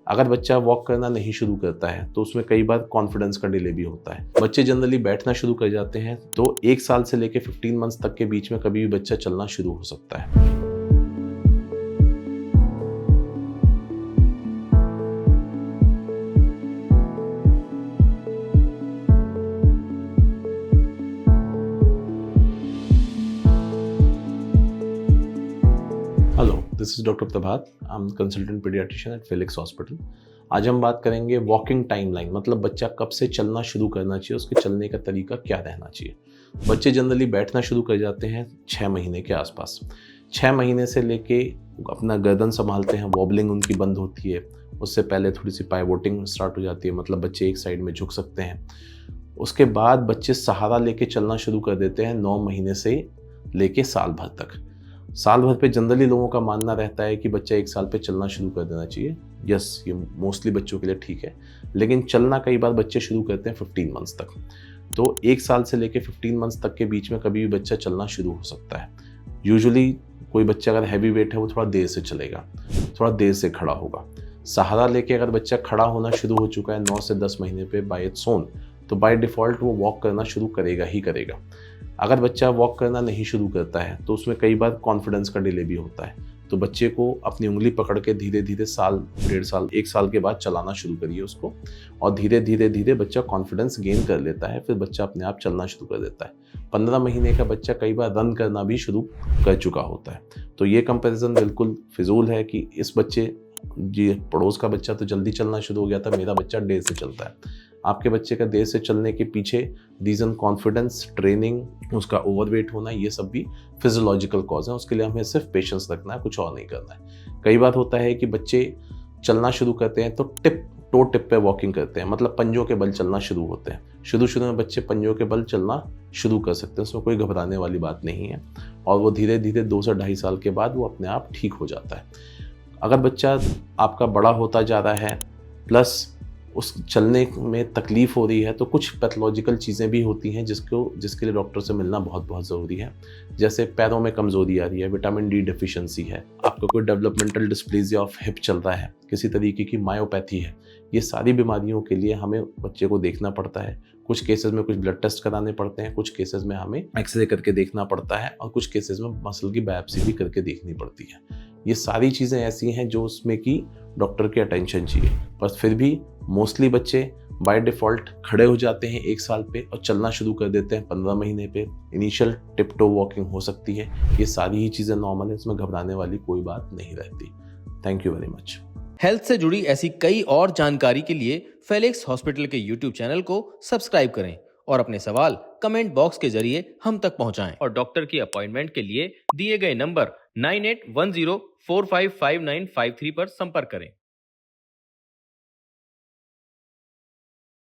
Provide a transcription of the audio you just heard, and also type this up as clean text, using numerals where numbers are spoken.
अगर बच्चा वॉक करना नहीं शुरू करता है तो उसमें कई बार कॉन्फिडेंस का डिले भी होता है। बच्चे जनरली बैठना शुरू कर जाते हैं तो 1 साल से लेकर 15 मंथ्स तक के बीच में कभी भी बच्चा चलना शुरू हो सकता है। Hello, this is doctor Prabhat. I am consultant paediatrician at Felix hospital. आज हम बात करेंगे वॉकिंग टाइमलाइन, मतलब बच्चा कब से चलना शुरू करना चाहिए, उसके चलने का तरीका क्या रहना चाहिए। बच्चे जनरली बैठना शुरू कर जाते हैं 6 महीने के आसपास। 6 महीने से लेके अपना गर्दन संभालते हैं, वॉबलिंग उनकी बंद होती है। उससे पहले थोड़ी सी पाइवोटिंग स्टार्ट हो जाती है, मतलब बच्चे एक साइड में झुक सकते हैं। उसके बाद बच्चे सहारा लेके चलना शुरू कर देते हैं 9 महीने से लेके साल भर तक। साल भर पे जनरली लोगों का मानना रहता है कि बच्चा 1 साल पे चलना शुरू कर देना चाहिए। यस, ये मोस्टली बच्चों के लिए ठीक है, लेकिन चलना कई बार बच्चे शुरू करते हैं 15 मंथ्स तक। तो 1 साल से लेके 15 मंथ्स तक के बीच में कभी भी बच्चा चलना शुरू हो सकता है। यूजुअली कोई बच्चा अगर हैवी वेट है वो थोड़ा देर से चलेगा, थोड़ा देर से खड़ा होगा। सहारा लेके अगर बच्चा खड़ा होना शुरू हो चुका है 9 से 10 महीने पे बाय इट्स ओन, तो बाय डिफ़ॉल्ट वो वॉक करना शुरू करेगा ही करेगा। अगर बच्चा वॉक करना नहीं शुरू करता है तो उसमें कई बार कॉन्फिडेंस का डिले भी होता है। तो बच्चे को अपनी उंगली पकड़ के धीरे धीरे साल, 1.5 साल, 1 साल के बाद चलाना शुरू करिए उसको, और धीरे धीरे बच्चा कॉन्फिडेंस गेन कर लेता है। फिर बच्चा अपने आप चलना शुरू कर देता है। 15 महीने का बच्चा कई बार रन करना भी शुरू कर चुका होता है। तो ये कंपैरिजन बिल्कुल फिजूल है कि इस बच्चे, जी पड़ोस का बच्चा तो जल्दी चलना शुरू हो गया था, मेरा बच्चा देर से चलता है। आपके बच्चे का देर से चलने के पीछे रीज़न कॉन्फिडेंस, ट्रेनिंग, उसका ओवरवेट होना, ये सब भी फिजियोलॉजिकल कॉज है। उसके लिए हमें सिर्फ पेशेंस रखना है, कुछ और नहीं करना है। कई बार होता है कि बच्चे चलना शुरू करते हैं तो टो टिप पे वॉकिंग करते हैं, मतलब पंजों के बल चलना शुरू होते हैं। शुरू में बच्चे पंजों के बल चलना शुरू कर सकते हैं, उसमें कोई घबराने वाली बात नहीं है। और वो धीरे धीरे 2 से 2.5 साल के बाद वो अपने आप ठीक हो जाता है। अगर बच्चा आपका बड़ा होता जा रहा है प्लस उस चलने में तकलीफ़ हो रही है तो कुछ पैथोलॉजिकल चीज़ें भी होती हैं जिसके लिए डॉक्टर से मिलना बहुत ज़रूरी है। जैसे पैरों में कमज़ोरी आ रही है, विटामिन डी डेफिशिएंसी है, आपका कोई डेवलपमेंटल डिस्प्लेसिया ऑफ हिप चल रहा है, किसी तरीके की मायोपैथी है। ये सारी बीमारियों के लिए हमें बच्चे को देखना पड़ता है। कुछ केसेस में कुछ ब्लड टेस्ट कराने पड़ते हैं, कुछ केसेस में हमें एक्सरे करके देखना पड़ता है, और कुछ केसेस में मसल की बायोप्सी भी करके देखनी पड़ती है। ये सारी चीज़ें ऐसी हैं जो उसमें कि डॉक्टर की अटेंशन चाहिए। पर फिर भी मोस्टली बच्चे बाय डिफ़ॉल्ट खड़े हो जाते हैं 1 साल पे और चलना शुरू कर देते हैं 15 महीने पे। इनिशियल टिप टो वॉकिंग हो सकती है। ये सारी ही चीज़ें नॉर्मल है, इसमें घबराने वाली कोई बात नहीं रहती। Thank you very much. Health से जुड़ी ऐसी कई और जानकारी के लिए फेलिक्स हॉस्पिटल के यूट्यूब चैनल को सब्सक्राइब करें और अपने सवाल कमेंट बॉक्स के जरिए हम तक पहुंचाएं। और डॉक्टर की अपॉइंटमेंट के लिए दिए गए नंबर 9810455953 पर संपर्क करें।